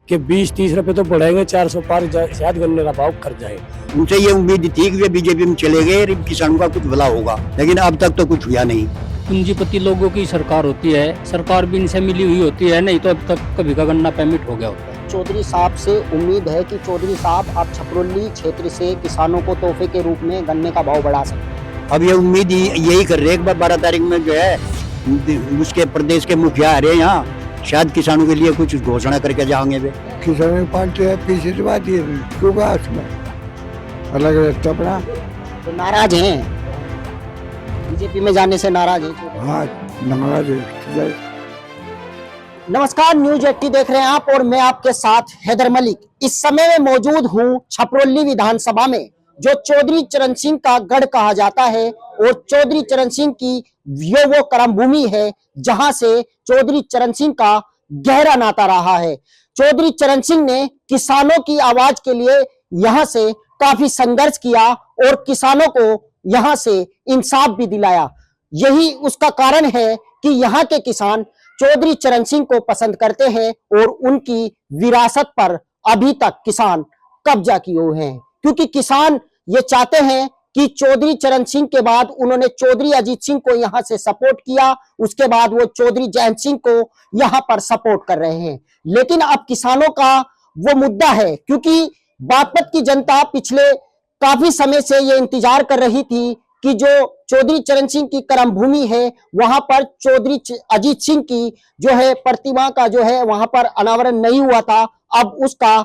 कि 20-30 रुपए तो बढ़ाएंगे, 400 पार शायद गन्ने का भाव कर जाए। उनसे ये उम्मीद थी कि वे बीजेपी में चले गए, किसानों का कुछ भला होगा, लेकिन अब तक तो कुछ हुआ नहीं। पूंजीपति लोगों की सरकार होती है, सरकार भी इनसे मिली हुई होती है, नहीं तो अब तक कभी का गन्ना पेमेंट हो गया होता है। चौधरी साहब से उम्मीद है कि चौधरी साहब अब छपरौली क्षेत्र से किसानों को तोहफे के रूप में गन्ने का भाव बढ़ा सकते हैं। अब ये उम्मीद यही कर रहे हैं कि 12 तारीख में जो है उसके प्रदेश के मुखिया आ रहे हैं यहाँ, शायद किसानों के लिए कुछ घोषणा करके जाएंगे वे। किसानों की पार्टी है, पीछे से बात ये क्यों कहा उसमें अलग रास्ता अपना। तो नाराज हैं, बीजेपी में जाने से नाराज हैं। हाँ नाराज है। नमस्कार, न्यूज 80 देख रहे हैं आप और मैं आपके साथ हैदर मलिक। इस समय में मौजूद हूं छपरौली विधानसभा में, जो चौधरी चरण सिंह का गढ़ कहा जाता है और चौधरी चरण सिंह की वो कर्म भूमि है जहां से चौधरी चरण सिंह का गहरा नाता रहा है। चौधरी चरण सिंह ने किसानों की आवाज के लिए यहां से काफी संघर्ष किया और किसानों को यहां से इंसाफ भी दिलाया। यही उसका कारण है कि यहाँ के किसान चौधरी चरण सिंह को पसंद करते हैं और उनकी विरासत पर अभी तक किसान कब्जा किए हुए हैं, क्योंकि किसान ये चाहते हैं कि चौधरी चरण सिंह के बाद उन्होंने चौधरी अजीत सिंह को यहां से सपोर्ट किया, उसके बाद वो चौधरी जयंत सिंह को यहां पर सपोर्ट कर रहे हैं। लेकिन अब किसानों का वो मुद्दा है, क्योंकि बागपत की जनता पिछले काफी समय से ये इंतजार कर रही थी कि जो चौधरी चरण सिंह की कर्म भूमि है वहां पर चौधरी अजीत सिंह की जो है प्रतिमा का जो है वहां पर अनावरण नहीं हुआ था। अब उसका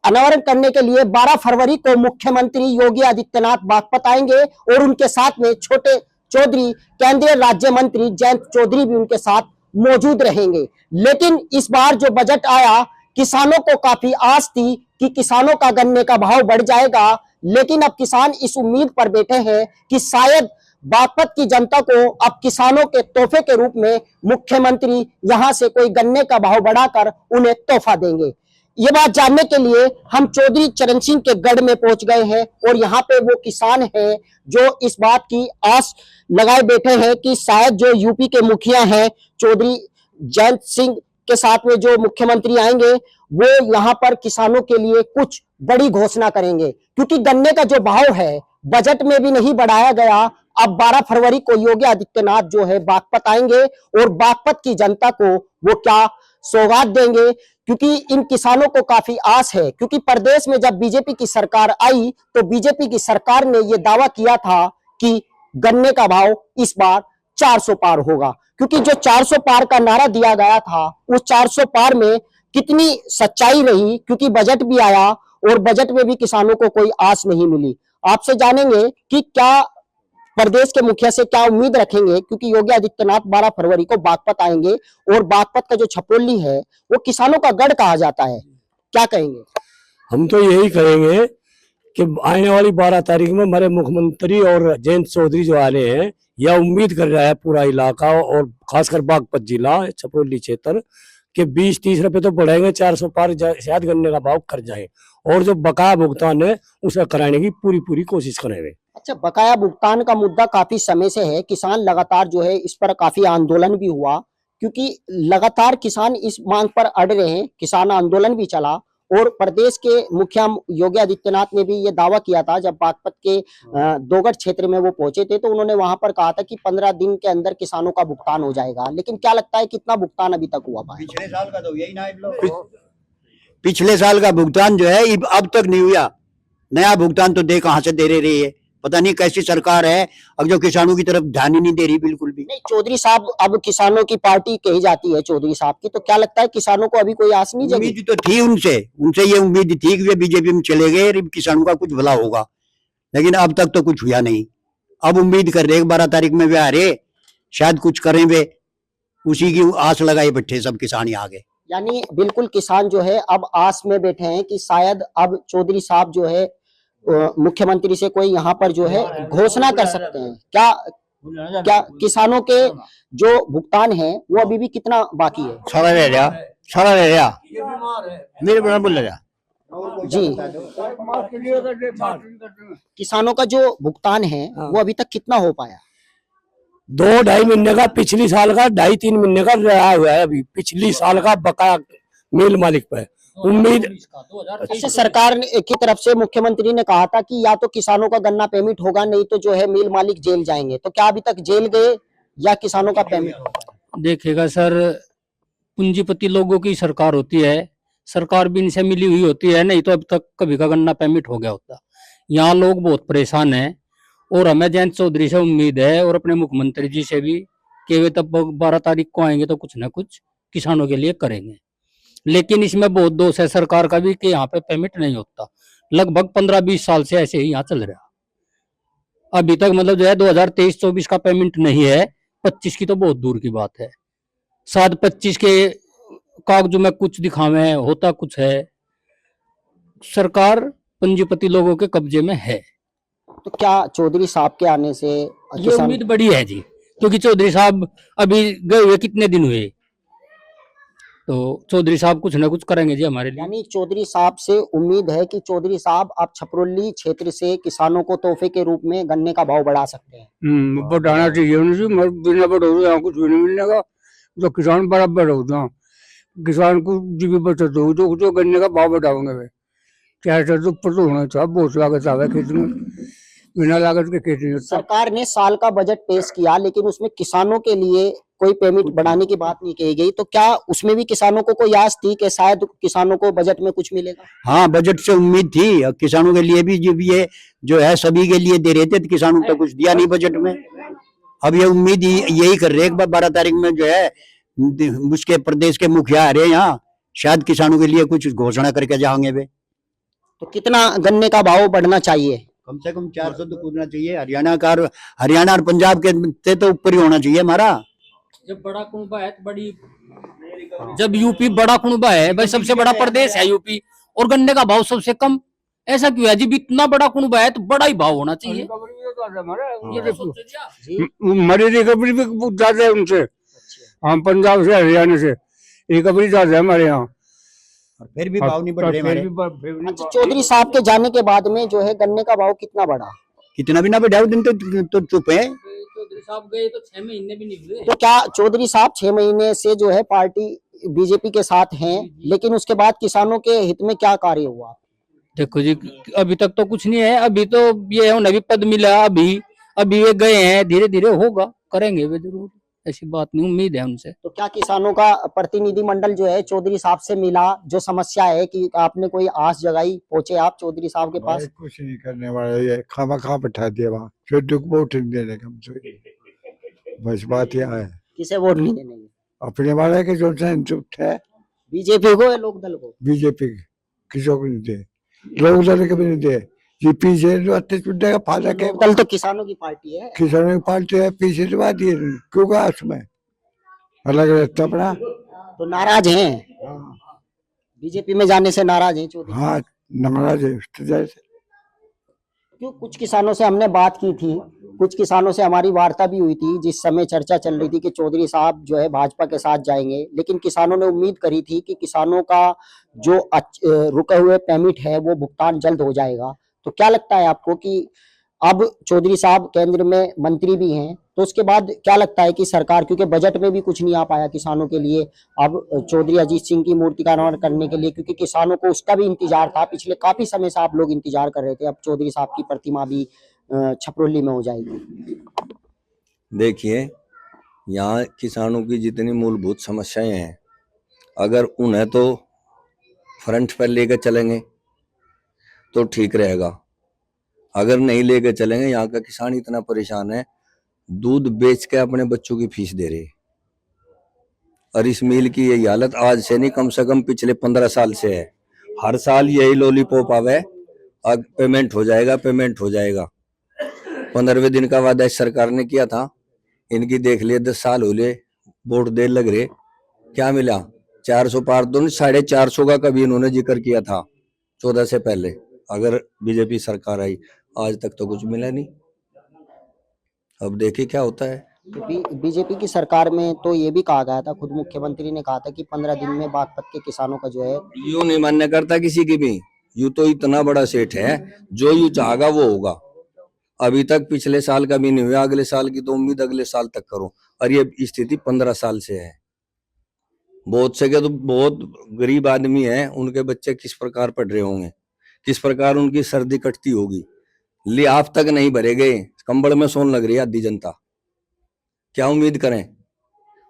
अनावरण करने के लिए 12 फरवरी को मुख्यमंत्री योगी आदित्यनाथ बागपत आएंगे और उनके साथ में छोटे चौधरी केंद्रीय राज्य मंत्री जयंत चौधरी भी उनके साथ मौजूद रहेंगे। लेकिन इस बार जो बजट आया, किसानों को काफी आस थी कि किसानों का गन्ने का भाव बढ़ जाएगा, लेकिन अब किसान इस उम्मीद पर बैठे हैं कि शायद बागपत की जनता को अब किसानों के तोहफे के रूप में मुख्यमंत्री यहां से कोई गन्ने का भाव बढ़ाकर उन्हें तोहफा देंगे। ये बात जानने के लिए हम चौधरी चरण सिंह के गढ़ में पहुंच गए हैं और यहाँ पे वो किसान हैं जो इस बात की आस लगाए बैठे हैं कि शायद जो यूपी के मुखिया हैं चौधरी जयंत सिंह के साथ में जो मुख्यमंत्री आएंगे वो यहाँ पर किसानों के लिए कुछ बड़ी घोषणा करेंगे, क्योंकि गन्ने का जो भाव है बजट में भी नहीं बढ़ाया गया। अब 12 फरवरी को योगी आदित्यनाथ जो है बागपत आएंगे और बागपत की जनता को वो क्या सौगात देंगे, क्योंकि इन किसानों को काफी आस है। क्योंकि प्रदेश में जब बीजेपी की सरकार आई तो बीजेपी की सरकार ने यह दावा किया था कि गन्ने का भाव इस बार 400 पार होगा, क्योंकि जो 400 पार का नारा दिया गया था उस 400 पार में कितनी सच्चाई रही, क्योंकि बजट भी आया और बजट में भी किसानों को कोई आस नहीं मिली। आपसे जानेंगे कि क्या प्रदेश के मुखिया से क्या उम्मीद रखेंगे, क्योंकि योगी आदित्यनाथ 12 फरवरी को बागपत आएंगे और बागपत का जो छपरौली है वो किसानों का गढ़ कहा जाता है। क्या कहेंगे? हम तो यही कहेंगे कि आने वाली 12 तारीख में हमारे मुख्यमंत्री और जयंत चौधरी जो आने हैं, यह उम्मीद कर रहा है पूरा इलाका और खासकर बागपत जिला छपरौली क्षेत्र कि 20-30 रुपए तो बढ़ाएंगे, 400 पार शायद गन्ने का भाव कर जाए और जो बकाया भुगतान है उसे कराने की पूरी कोशिश करेंगे। अच्छा, बकाया भुगतान का मुद्दा काफी समय से है, किसान लगातार जो है इस पर काफी आंदोलन भी हुआ, क्योंकि लगातार किसान इस मांग पर अड़ रहे हैं। किसान आंदोलन भी चला और प्रदेश के मुखिया योगी आदित्यनाथ ने भी ये दावा किया था जब बागपत के दोगढ़ क्षेत्र में वो पहुंचे थे, तो उन्होंने वहां पर कहा था कि 15 दिन के अंदर किसानों का भुगतान हो जाएगा। लेकिन क्या लगता है कितना भुगतान अभी तक हुआ पाया? पिछले साल का तो यही ना, पिछले साल का भुगतान जो है अब तक नहीं हुआ। नया भुगतान तो कहां से दे रही है, पता नहीं कैसी सरकार है अब जो किसानों की तरफ ध्यान ही नहीं दे रही बिल्कुल भी। नहीं, चौधरी साहब अब किसानों की पार्टी कही जाती है चौधरी साहब की, तो क्या लगता है किसानों को अभी कोई आस नहीं जगी? उम्मीद तो थी उनसे ये उम्मीद थी कि वे बीजेपी में चले गए, किसानों का कुछ भला होगा, लेकिन अब तक तो कुछ हुआ नहीं। अब उम्मीद कर रहे 12 तारीख में वे आ रहे, शायद कुछ करें वे, उसी की आस लगाए बैठे सब किसान यहाँ आगे। यानी बिल्कुल किसान जो है अब आस में बैठे हैं कि शायद अब चौधरी साहब जो है मुख्यमंत्री से कोई यहाँ पर जो है घोषणा कर सकते हैं। क्या किसानों के जो भुगतान है वो अभी भी कितना बाकी है? सारा रह गया मेरे बड़ा बोल रहा जी, किसानों का जो भुगतान है वो अभी तक कितना हो पाया? 2-2.5 महीने का, पिछली साल का 2.5-3 महीने का रहा हुआ है अभी पिछली साल का बकाया मिल मालिक पे, उम्मीद अच्छा, सरकार की तरफ से मुख्यमंत्री ने कहा था कि या तो किसानों का गन्ना पेमेंट होगा, नहीं तो जो है मिल मालिक जेल जाएंगे। तो क्या अभी तक जेल गए या किसानों का पेमेंट होगा? देखिएगा सर, पूंजीपति लोगों की सरकार होती है, सरकार भी इनसे मिली हुई होती है, नहीं तो अब तक कभी का गन्ना पेमेंट हो गया होता। यहाँ लोग बहुत परेशान हैं और हमें जयंत चौधरी से उम्मीद है और अपने मुख्यमंत्री जी से भी कि वे तब 12 तारीख को आएंगे तो कुछ ना कुछ किसानों के लिए करेंगे। लेकिन इसमें बहुत दोष है सरकार का भी कि यहाँ पे पेमेंट नहीं होता। लगभग 15-20 साल से ऐसे ही यहाँ चल रहा, अभी तक मतलब जो है 2023-24 का पेमेंट नहीं है, 25 की तो बहुत दूर की बात है। शायद 25 के कागजों में कुछ दिखावे, होता कुछ है। सरकार पूंजीपति लोगों के कब्जे में है। तो क्या चौधरी साहब के आने से ये किसान उम्मीद बड़ी है जी, क्योंकि चौधरी साहब अभी गए हुए कितने दिन हुए, तो चौधरी साहब कुछ ना कुछ करेंगे जी हमारे लिए। यानी चौधरी साहब से उम्मीद है कि चौधरी साहब आप छपरोली क्षेत्र से किसानों को तोहफे के रूप में गन्ने का भाव बढ़ा सकते हैं। बढ़ाना चाहिए उन्हें, बिना बढ़ो यहाँ कुछ भी नहीं मिलने का, तो किसान बराबर होता, किसान को जी भी बचत हो तो जो गन्ने का भाव बढ़ाओगे वे, चाहे तो ऊपर तो होना चाहिए, बहुत लागत आवे खेती में, बिना लागत के खेती नहीं होता। सरकार ने साल का बजट पेश किया, लेकिन उसमें किसानों के लिए कोई पेमेंट बढ़ाने की बात नहीं कही गई। तो क्या उसमें भी किसानों को कोई आस थी कि शायद किसानों को बजट में कुछ मिलेगा? हाँ, बजट से उम्मीद थी, और किसानों के लिए भी जब ये जो है सभी के लिए दे रहे थे, तो किसानों को तो कुछ दिया नहीं बजट में। अब ये उम्मीद यही कर रहे हैं 12 तारीख में जो है उसके प्रदेश के मुखिया आ रहे हैं यहाँ, शायद किसानों के लिए कुछ घोषणा करके जाएंगे वे। तो कितना गन्ने का भाव बढ़ना चाहिए? कम से कम 400 तो कूदना चाहिए। हरियाणा और पंजाब के से तो ऊपर ही होना चाहिए हमारा। जब बड़ा कुनबा है तो बड़ी, जब यूपी बड़ा कुनबा है भाई, सबसे बड़ा प्रदेश है यूपी, और गन्ने का भाव सबसे कम, ऐसा क्यों है? जब इतना बड़ा कुनबा है तो बड़ा ही भाव होना चाहिए। हमारी रिकवरी भी ज्यादा है उनसे, हम पंजाब से हरियाणा से रिकवरी ज्यादा है हमारे यहाँ, फिर भी भाव नहीं बढ़ रहे हमारे। अच्छा, चौधरी साहब के जाने के बाद में जो है गन्ने का भाव कितना बढ़ा? कितना भी ना बढ़ाओ दिन तो चुप है। चौधरी साहब गए तो 6 महीने भी नहीं हुए। तो क्या चौधरी साहब 6 महीने से जो है पार्टी बीजेपी के साथ हैं, लेकिन उसके बाद किसानों के हित में क्या कार्य हुआ? देखो जी, अभी तक तो कुछ नहीं है। अभी तो ये है, उन्हें भी पद मिला, अभी ये गए हैं, धीरे धीरे होगा, करेंगे वे जरूर, ऐसी बात नहीं, उम्मीद है उनसे। तो क्या किसानों का प्रतिनिधि मंडल जो है चौधरी साहब से मिला? जो समस्या है कि आपने कोई आस जगाई, पहुंचे आप चौधरी साहब के पास? कुछ नहीं करने वाला, ये खामा खा बैठा दिया वहाँ, फिर दुख वोट देने का हमसे, बस बात यह है। किसे वोट नहीं देने? अपने वाले के जो झूठ है, बीजेपी को या लोक दल को? बीजेपी किसी को नहीं दे, लोग दल के भी नहीं दे, ये पीछे जो अच्छे चुनने का फायदा क्या? लोक दल तो किसानों की पार्टी है। किसानों की पार्टी है, पीछे से बात ये क्यों का उसमें अलग रहता अपना। तो नाराज हैं, बीजेपी में जाने से नाराज हैं चौधरी? हाँ, नाराज है जैसे। क्यों, कुछ किसानों से हमने बात की थी, कुछ किसानों से हमारी वार्ता भी हुई थी, जिस समय चर्चा चल रही थी कि चौधरी साहब जो है भाजपा के साथ जाएंगे, लेकिन किसानों ने उम्मीद करी थी कि किसानों का जो रुके हुए पेमेंट है वो भुगतान जल्द हो जाएगा। तो क्या लगता है आपको कि अब चौधरी साहब केंद्र में मंत्री भी हैं, तो उसके बाद क्या लगता है कि सरकार, क्योंकि बजट में भी कुछ नहीं आ पाया किसानों के लिए, अब चौधरी अजीत सिंह की मूर्ति का अनावरण करने के लिए, क्योंकि किसानों को उसका भी इंतजार था, पिछले काफी समय से आप लोग इंतजार कर रहे थे, अब चौधरी साहब की प्रतिमा भी छपरोली में हो जाएगी। देखिए, यहाँ किसानों की जितनी मूलभूत समस्याएं हैं, अगर उन्हें तो फ्रंट पर लेकर चलेंगे तो ठीक रहेगा, अगर नहीं लेकर चलेंगे, यहाँ का किसान इतना परेशान है, दूध बेच के अपने बच्चों की फीस दे रहे, और इस मिल की यही हालत आज से नहीं, कम से कम पिछले 15 साल से है। हर साल यही लॉलीपॉप आवे, अब पेमेंट हो जाएगा, पेमेंट हो जाएगा। 15वें दिन का वादा सरकार ने किया था, इनकी देख लिए 10 साल हो गए, वोट देर लग रहे, क्या मिला? 400 पार तो 450 का कभी इन्होंने जिक्र किया था 14 से पहले, अगर बीजेपी सरकार आई, आज तक तो कुछ मिला नहीं। अब देखिए क्या होता है। बीजेपी की सरकार में तो ये भी कहा गया था, खुद मुख्यमंत्री ने कहा था कि 15 दिन में बागपत के किसानों का जो है, यूं नहीं मान्य करता किसी की भी, यूं तो इतना बड़ा सेठ है, जो यूं चाहेगा वो होगा। अभी तक पिछले साल का भी नहीं हुआ, अगले साल की तो उम्मीद अगले साल तक करो, और ये स्थिति 15 साल से है। बहुत से के तो बहुत गरीब आदमी हैं, उनके बच्चे किस प्रकार पढ़ रहे होंगे, किस प्रकार उनकी सर्दी कटती होगी, लिहाफ तक नहीं भरे गए, कंबल में सोन लग रही है आधी जनता। क्या उम्मीद करें?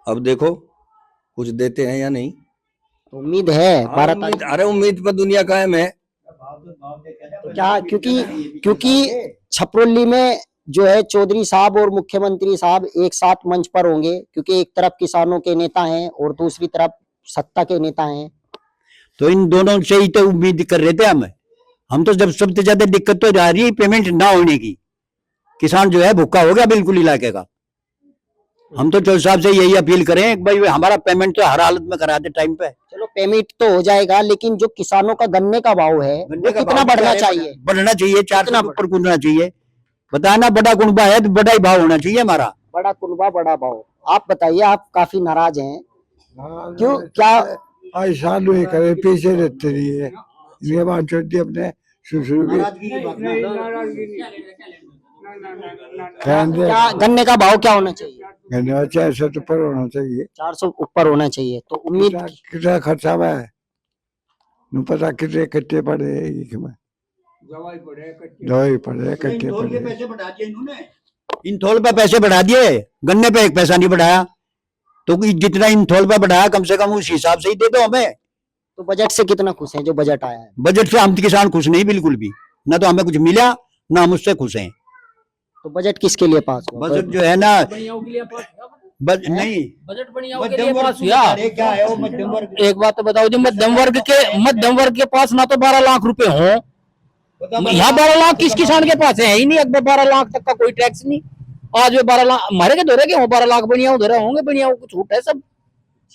अब देखो कुछ देते हैं या नहीं। उम्मीद है 12 तारीख। अरे उम्मीद पर दुनिया कायम है। तो क्या, क्योंकि छपरोली में जो है चौधरी साहब और मुख्यमंत्री साहब एक साथ मंच पर होंगे, क्योंकि एक तरफ किसानों के नेता हैं और दूसरी तरफ सत्ता के नेता हैं। तो इन दोनों से ही तो उम्मीद कर रहे थे हम तो जब सबसे ज्यादा दिक्कत तो जा रही है पेमेंट ना होने की। किसान जो है भूखा हो गया बिल्कुल इलाके का। हम तो चौधरी साहब से यही अपील करें भाई हमारा पेमेंट तो हर हालत में करा दे टाइम पे। चलो पेमेंट तो हो जाएगा, लेकिन जो किसानों का गन्ने का भाव है वो कितना बढ़ना चाहिए? बढ़ना चाहिए, 400 के ऊपर कूदना चाहिए। बताना बड़ा कुनबा है तो बड़ा ही भाव होना चाहिए हमारा। बड़ा कुनबा बड़ा भाव। आप बताइए, आप काफी नाराज हैं, क्यों? क्या ऐसा नहीं करे, पीछे रहते रहिए, ये बात छोड़ती अपने शुरू क्या गन्ने का भाव क्या होना चाहिए? धन्यवाद। 400 तो ऊपर होना चाहिए। 400 ऊपर होना चाहिए। तो उम्मीद कितना खर्चा है न पता, कितने कट्टे पड़े में, दवाई पड़े कट्टे पड़े। इंथोल पे पैसे बढ़ा दिए, गन्ने पे एक पैसा नहीं बढ़ाया। तो जितना इंथोल पे बढ़ाया कम से कम उस हिसाब से ही दे दो हमें। तो बजट से कितना खुश हैं जो बजट आया है? बजट से हम किसान खुश नहीं बिल्कुल भी, ना तो हमें कुछ मिला ना हम उससे खुश हैं। तो बजट किसके लिए पास हुआ? बजट जो है ना नहीं बजट बढ़िया के लिए पास हुआ। एक बात तो बताओ, जो मध्यम वर्ग के पास ना तो 12 लाख रुपए हो, यहाँ 12 लाख किस किसान के पास है ही नहीं। अकबर 12 लाख तक का कोई टैक्स नहीं। आज वे 12 लाख हमारे के धोरे के हो, 12 लाख बढ़िया धोरे होंगे, बढ़िया को छूट है सब।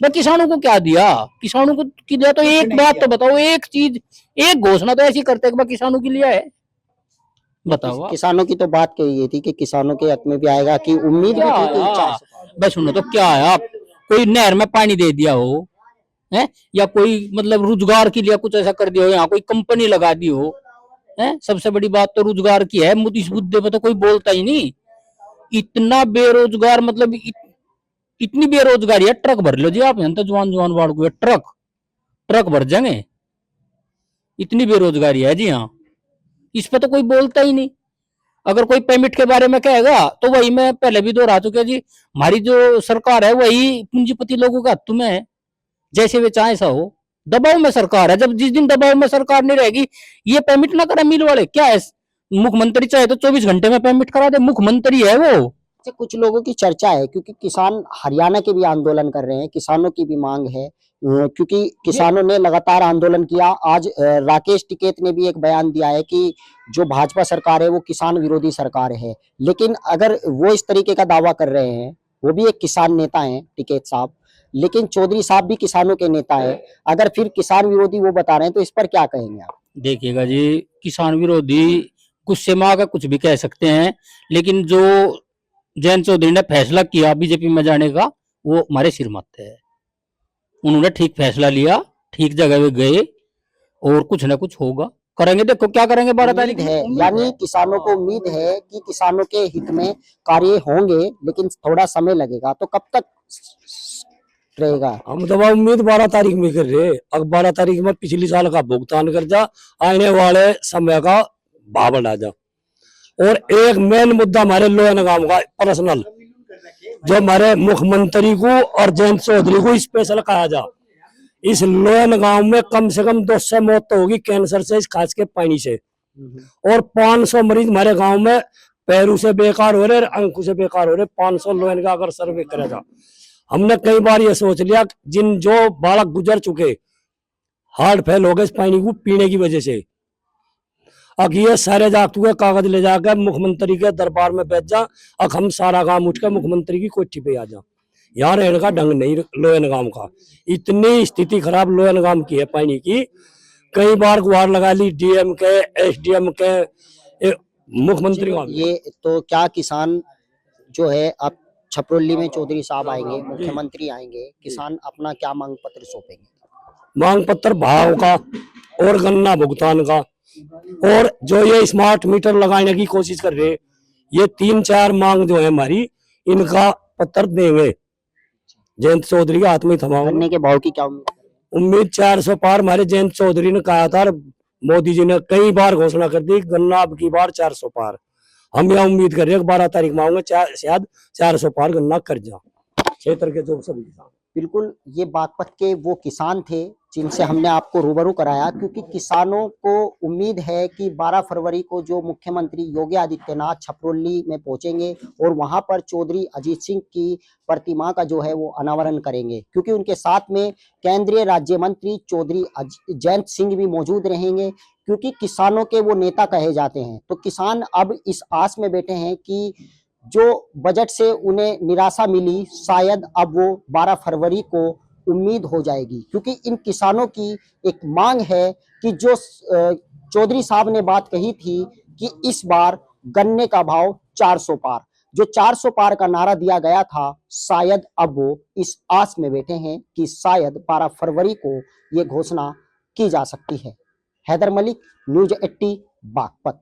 मैं किसानों को क्या दिया? किसानों को दिया तो एक बात तो बताओ, एक चीज, एक घोषणा तो ऐसी करते हैं किसानों के लिए है, बताओ। किसानों की तो बात कही थी कि किसानों के हक में भी आएगा, कि उम्मीद भी थी कि 400। बस सुनो तो क्या है, आप कोई नहर में पानी दे दिया हो है, या कोई मतलब रोजगार के लिए कुछ ऐसा कर दिया हो, यहाँ कोई कंपनी लगा दी हो है। सबसे बड़ी बात तो रोजगार की है, इस मुद्दे पे तो कोई बोलता ही नहीं। इतना बेरोजगार, मतलब इतनी बेरोजगारी है, ट्रक भर लो जी आप, यहाँ तो जवान बाढ़ को ट्रक भर जाएंगे, इतनी बेरोजगारी है जी यहाँ। इस पे तो कोई बोलता ही नहीं। अगर कोई पेमेंट के बारे में कहेगा तो वही मैं पहले भी दोहरा चुका जी, हमारी जो सरकार है वही पूंजीपति लोगों का हाथ में है, जैसे वे चाहे ऐसा हो। दबाव में सरकार है, जब जिस दिन दबाव में सरकार नहीं रहेगी ये पेमेंट ना करे मिल वाले, क्या है मुख्यमंत्री चाहे तो 24 घंटे में पेमेंट करा दे, मुख्यमंत्री है वो। कुछ लोगों की चर्चा है, क्योंकि किसान हरियाणा के भी आंदोलन कर रहे हैं, किसानों की भी मांग है, क्योंकि किसानों ने लगातार आंदोलन किया। आज राकेश टिकैत ने भी एक बयान दिया है कि जो भाजपा सरकार है वो किसान विरोधी सरकार है। लेकिन अगर वो इस तरीके का दावा कर रहे हैं, वो भी एक किसान नेता हैं टिकैत साहब, लेकिन चौधरी साहब भी किसानों के नेता हैं, अगर फिर किसान विरोधी वो बता रहे हैं तो इस पर क्या कहेंगे आप? देखिएगा जी, किसान विरोधी गुस्से में आकर कुछ भी कह सकते हैं, लेकिन जो जयंत चौधरी ने फैसला किया बीजेपी में जाने का, वो हमारे सिर मत्थे है। उन्होंने ठीक फैसला लिया, ठीक जगह पे गए, और कुछ ना कुछ होगा, करेंगे। देखो क्या करेंगे 12 तारीख है। यानी किसानों को उम्मीद है कि किसानों के हित में कार्य होंगे, लेकिन थोड़ा समय लगेगा। तो कब तक रहेगा? हम तो उम्मीद 12 तारीख में कर रहे। अब 12 तारीख में पिछली साल का भुगतान कर जा, आने वाले समय का भाव बढ़ा जा। और एक मेन मुद्दा हमारे लोहन गांव का पर्सनल, जो हमारे मुख्यमंत्री को और जयंत चौधरी को स्पेशल कहा जा, इस लोहन गांव में कम से कम 200 मौत तो होगी कैंसर से, इस खास के पानी से, और 500 मरीज हमारे गांव में पैरू से बेकार हो रहे, अंकु से बेकार हो रहे। 500 लोहन का अगर सर्वे करेगा, हमने कई बार ये सोच लिया, जिन जो बालक गुजर चुके, हार्ट फेल हो गए इस पानी को पीने की वजह से। अब ये सारे जागतू के कागज ले जाकर मुख्यमंत्री के दरबार में बैठ जा, अब हम सारा गांव उठ कर मुख्यमंत्री की कोठी पे आ जा। यहाँ रहने का ढंग नहीं लोहन गांव का, इतनी स्थिति खराब लोहन गांव की है पानी की। कई बार गुहार लगा ली डीएम के, एसडीएम के, मुख्यमंत्री का। ये तो क्या किसान जो है, अब छपरोली में चौधरी साहब आएंगे, मुख्यमंत्री आएंगे, किसान अपना क्या मांग पत्र सौंपेंगे? मांग पत्र भाव का और गन्ना भुगतान का, और जो ये स्मार्ट मीटर लगाने की कोशिश कर रहे, ये 3-4 मांग जो है हमारी, इनका पत्र देंगे। जयंत चौधरी के हाथ में ही थमा हुआ। गन्ने के भाव की क्या उम्मीद है? उम्मीद 400 पार हमारे जयंत चौधरी ने कहा था, और मोदी जी ने कई बार घोषणा कर दी गन्ना अब की बार 400 पार। हम यह उम्मीद कर रहे हैं 12 तारीख में आऊंगे, शायद 400 पार गन्ना कर जा क्षेत्र के जो सभी किसान। बिल्कुल, ये बागपत के वो किसान थे जिनसे हमने आपको रूबरू कराया, क्योंकि किसानों को उम्मीद है कि 12 फरवरी को जो मुख्यमंत्री योगी आदित्यनाथ छपरोली में पहुंचेंगे और वहां पर चौधरी अजीत सिंह की प्रतिमा का जो है वो अनावरण करेंगे, क्योंकि उनके साथ में केंद्रीय राज्य मंत्री चौधरी जयंत सिंह भी मौजूद रहेंगे, क्योंकि किसानों के वो नेता कहे जाते हैं। तो किसान अब इस आस में बैठे हैं कि जो बजट से उन्हें निराशा मिली, शायद अब वो 12 फरवरी को उम्मीद हो जाएगी, क्योंकि इन किसानों की एक मांग है कि जो चौधरी साहब ने बात कही थी कि इस बार गन्ने का भाव 400 पार, जो 400 पार का नारा दिया गया था, शायद अब वो इस आस में बैठे हैं कि शायद 12 फरवरी को ये घोषणा की जा सकती है। हैदर मलिक, न्यूज़ 80 बागपत।